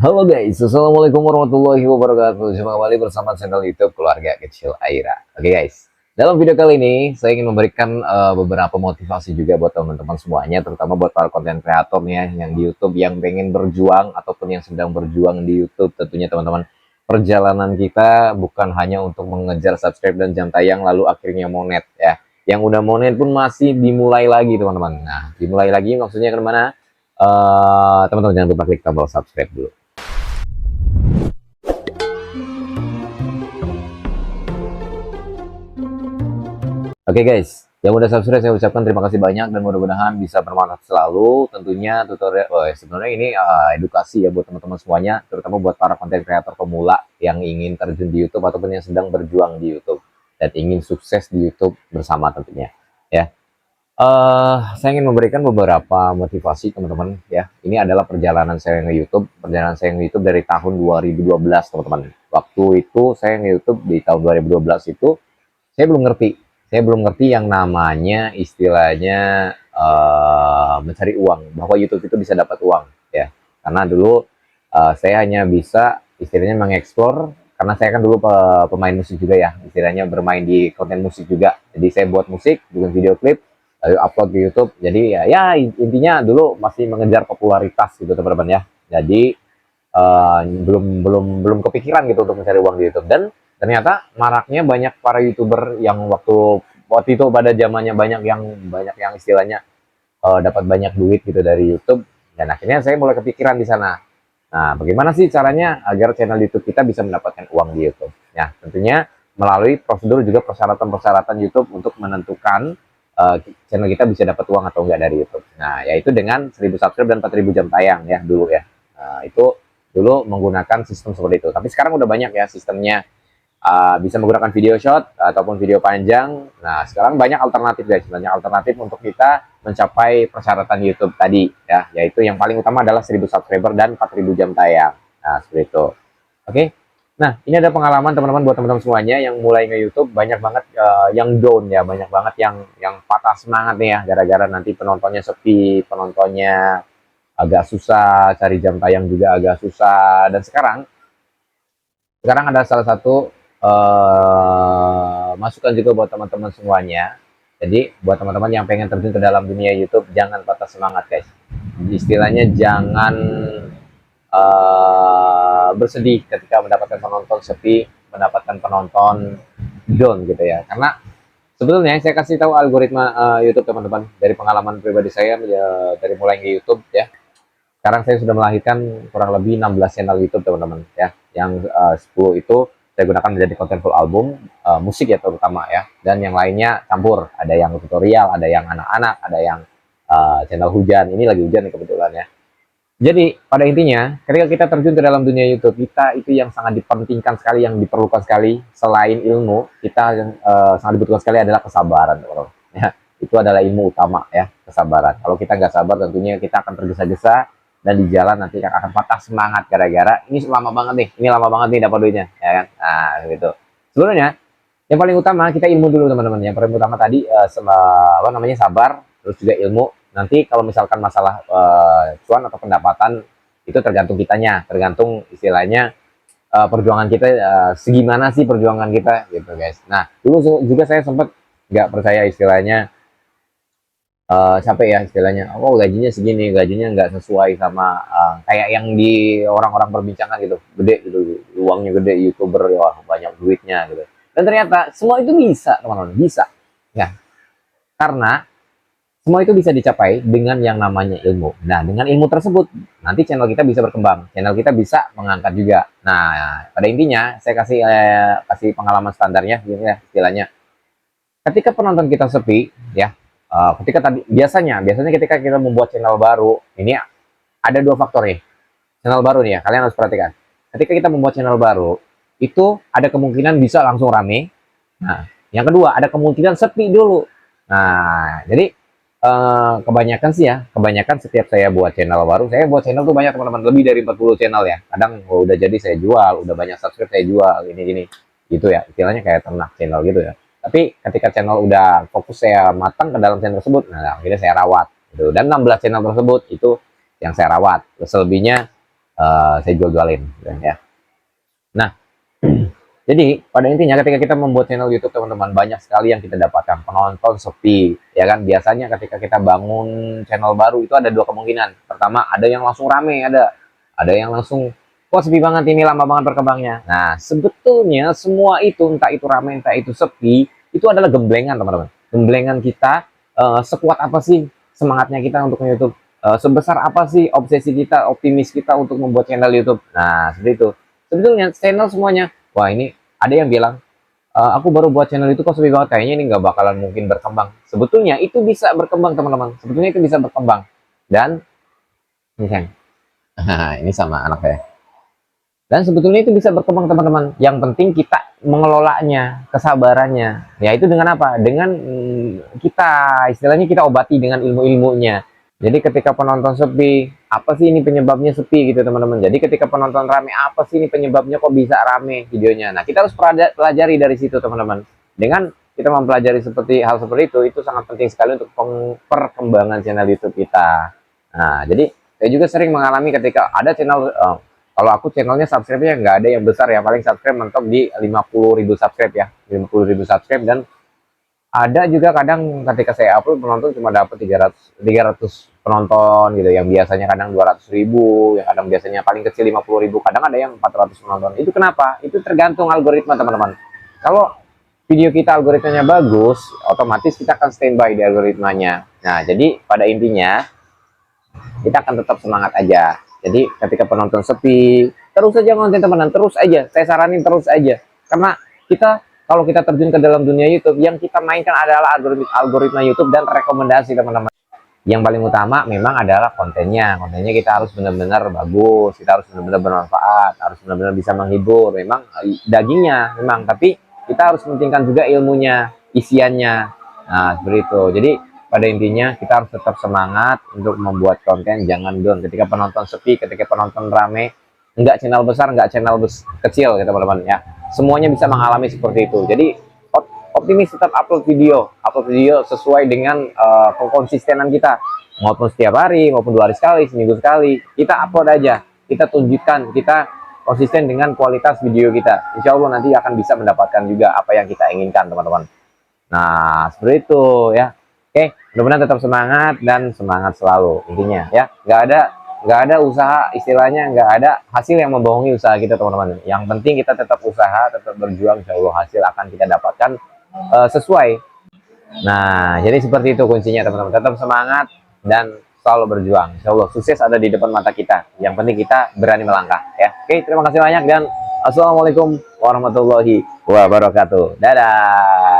Halo guys, assalamualaikum warahmatullahi wabarakatuh. Jumpa kembali bersama channel YouTube Keluarga Kecil Aira. Oke guys, dalam video kali ini saya ingin memberikan beberapa motivasi juga buat teman-teman semuanya, terutama buat para konten kreator nih ya, yang di YouTube yang pengen berjuang ataupun yang sedang berjuang di YouTube. Tentunya teman-teman, perjalanan kita bukan hanya untuk mengejar subscribe dan jam tayang lalu akhirnya monet ya. Yang udah monet pun masih dimulai lagi teman-teman. Nah, dimulai lagi maksudnya kemana? Teman-teman jangan lupa klik tombol subscribe dulu. Oke guys, yang udah subscribe saya ucapkan terima kasih banyak dan mudah-mudahan bisa bermanfaat selalu. Tentunya tutorial, sebenarnya ini edukasi ya buat teman-teman semuanya, terutama buat para konten kreator pemula yang ingin terjun di YouTube ataupun yang sedang berjuang di YouTube dan ingin sukses di YouTube bersama tentunya. Ya, saya ingin memberikan beberapa motivasi teman-teman. Ya, ini adalah perjalanan saya nge-YouTube, dari tahun 2012 teman-teman. Waktu itu saya nge-YouTube di tahun 2012 itu saya belum ngerti yang namanya istilahnya mencari uang, bahwa YouTube itu bisa dapat uang ya. Karena dulu saya hanya bisa istilahnya mengeksplor, karena saya kan dulu pemain musik juga ya, istilahnya bermain di konten musik juga. Jadi saya buat musik, bikin video klip, lalu upload di YouTube. Jadi ya intinya dulu masih mengejar popularitas gitu teman-teman ya. Jadi belum kepikiran gitu untuk mencari uang di YouTube. Dan ternyata maraknya banyak para YouTuber yang waktu itu pada zamannya banyak yang istilahnya dapat banyak duit gitu dari YouTube, dan akhirnya saya mulai kepikiran di sana. Nah, bagaimana sih caranya agar channel YouTube kita bisa mendapatkan uang di YouTube? Ya, tentunya melalui prosedur juga persyaratan-persyaratan YouTube untuk menentukan channel kita bisa dapat uang atau enggak dari YouTube. Nah, yaitu dengan 1000 subscribe dan 4000 jam tayang ya dulu ya. Nah, itu dulu menggunakan sistem seperti itu. Tapi sekarang udah banyak ya sistemnya, bisa menggunakan video short ataupun video panjang. Nah, sekarang banyak alternatif guys, banyak alternatif untuk kita mencapai persyaratan YouTube tadi ya, yaitu yang paling utama adalah 1000 subscriber dan 4000 jam tayang. Nah, seperti itu. Oke. Nah, ini ada pengalaman teman-teman buat teman-teman semuanya yang mulai nge-YouTube, banyak banget yang down ya, banyak banget yang patah semangat nih ya, gara-gara nanti penontonnya sepi, penontonnya agak susah, cari jam tayang juga agak susah. Dan sekarang ada salah satu masukan juga buat teman-teman semuanya. Jadi buat teman-teman yang pengen terjun ke dalam dunia YouTube, jangan patah semangat guys. Istilahnya jangan bersedih ketika mendapatkan penonton sepi, mendapatkan penonton down gitu ya. Karena sebetulnya saya kasih tahu algoritma YouTube teman-teman, dari pengalaman pribadi saya ya, dari mulai ke YouTube ya. Sekarang saya sudah melahirkan kurang lebih 16 channel YouTube teman-teman ya. Yang 10 itu saya gunakan menjadi konten full album, musik ya terutama ya. Dan yang lainnya campur, ada yang tutorial, ada yang anak-anak, ada yang channel hujan. Ini lagi hujan nih kebetulan ya. Jadi pada intinya ketika kita terjun ke dalam dunia YouTube, kita itu yang sangat dipentingkan sekali, yang diperlukan sekali selain ilmu, kita yang sangat dibutuhkan sekali adalah kesabaran teman-teman ya. Itu adalah ilmu utama ya, kesabaran. Kalau kita nggak sabar tentunya kita akan tergesa-gesa dan di jalan nanti akan patah semangat gara-gara ini lama banget nih dapat duitnya ya kan. Nah gitu. Sebenarnya yang paling utama kita ilmu dulu teman-teman. Yang paling utama tadi sabar, terus juga ilmu. Nanti kalau misalkan masalah cuan atau pendapatan itu tergantung kitanya, tergantung istilahnya perjuangan kita, segimana sih perjuangan kita gitu guys. Nah dulu juga saya sempat nggak percaya istilahnya, capek ya istilahnya, oh gajinya segini, gajinya nggak sesuai sama kayak yang di orang-orang perbincangan gitu, gede gitu, uangnya gede, YouTuber wah banyak duitnya gitu. Dan ternyata semua itu bisa teman-teman, bisa ya, karena semua itu bisa dicapai dengan yang namanya ilmu. Nah dengan ilmu tersebut nanti channel kita bisa berkembang, channel kita bisa mengangkat juga. Nah pada intinya saya kasih pengalaman standarnya gitu ya istilahnya. Ketika penonton kita sepi ya, ketika tadi biasanya ketika kita membuat channel baru ini ada dua faktor nih. Channel baru nih ya, kalian harus perhatikan. Ketika kita membuat channel baru itu ada kemungkinan bisa langsung rame. Nah yang kedua ada kemungkinan sepi dulu. Nah jadi kebanyakan setiap saya buat channel baru, saya buat channel tuh banyak teman-teman, lebih dari 40 channel ya. Kadang udah jadi saya jual, udah banyak subscribe saya jual, gini gitu ya, istilahnya kayak ternak channel gitu ya. Tapi ketika channel udah fokus saya matang ke dalam channel tersebut, nah akhirnya saya rawat gitu. Dan 16 channel tersebut itu yang saya rawat. Selebihnya saya jual-jualin ya. Nah, jadi pada intinya ketika kita membuat channel YouTube teman-teman, banyak sekali yang kita dapatkan, penonton sepi ya kan. Biasanya ketika kita bangun channel baru itu ada dua kemungkinan. Pertama, ada yang langsung rame, ada yang langsung kok sepi banget ini, lama banget berkembangnya. Nah, sebetulnya semua itu, entah itu rame entah itu sepi, itu adalah gemblengan teman-teman. Gemblengan kita, sekuat apa sih semangatnya kita untuk YouTube, sebesar apa sih obsesi kita, optimis kita untuk membuat channel YouTube. Nah, seperti itu. Sebetulnya channel semuanya, wah ini ada yang bilang, aku baru buat channel itu kok sepi banget, kayaknya ini nggak bakalan mungkin berkembang. Sebetulnya itu bisa berkembang teman-teman, sebetulnya itu bisa berkembang. Dan ini sayang, ini sama anak saya. Dan sebetulnya itu bisa berkembang teman-teman. Yang penting kita mengelolanya, kesabarannya. Ya itu dengan apa? Dengan kita, istilahnya kita obati dengan ilmu-ilmunya. Jadi ketika penonton sepi, apa sih ini penyebabnya sepi gitu teman-teman. Jadi ketika penonton rame, apa sih ini penyebabnya kok bisa rame videonya. Nah kita harus pelajari dari situ teman-teman. Dengan kita mempelajari seperti hal seperti itu sangat penting sekali untuk perkembangan channel YouTube kita. Nah jadi saya juga sering mengalami ketika ada channel, kalau aku channelnya subscribe-nya nggak ada yang besar ya, paling subscribe mentok di 50.000 subscribe ya, 50.000 subscribe. Dan ada juga kadang ketika saya upload penonton cuma dapat 300 penonton gitu, yang biasanya kadang 200.000, yang kadang biasanya paling kecil 50.000, kadang ada yang 400 penonton. Itu kenapa? Itu tergantung algoritma teman-teman. Kalau video kita algoritmanya bagus, otomatis kita akan standby di algoritmanya. Nah jadi pada intinya kita akan tetap semangat aja. Jadi ketika penonton sepi, terus aja konten teman-teman, terus aja. Saya saranin terus aja. Karena kita, kalau kita terjun ke dalam dunia YouTube, yang kita mainkan adalah algoritma YouTube dan rekomendasi teman-teman. Yang paling utama memang adalah kontennya. Kontennya kita harus benar-benar bagus, kita harus benar-benar bermanfaat, harus benar-benar bisa menghibur. Memang dagingnya, memang. Tapi kita harus pentingkan juga ilmunya, isiannya. Nah, seperti itu. Jadi pada intinya kita harus tetap semangat untuk membuat konten, jangan down ketika penonton sepi, ketika penonton rame. Enggak channel besar, enggak channel kecil ya teman-teman ya, semuanya bisa mengalami seperti itu. Jadi optimis, tetap upload video sesuai dengan konsistenan kita, maupun setiap hari maupun 2 hari sekali, seminggu sekali kita upload aja, kita tunjukkan kita konsisten dengan kualitas video kita. Insya Allah nanti akan bisa mendapatkan juga apa yang kita inginkan teman-teman. Nah seperti itu ya. Oke, mudah-mudahan tetap semangat dan semangat selalu intinya ya. Nggak ada usaha, istilahnya nggak ada hasil yang membohongi usaha kita teman-teman. Yang penting kita tetap usaha, tetap berjuang, insya Allah hasil akan kita dapatkan sesuai. Nah jadi seperti itu kuncinya teman-teman, tetap semangat dan selalu berjuang. Insya Allah sukses ada di depan mata kita, yang penting kita berani melangkah ya. Oke, terima kasih banyak dan assalamualaikum warahmatullahi wabarakatuh. Dadah.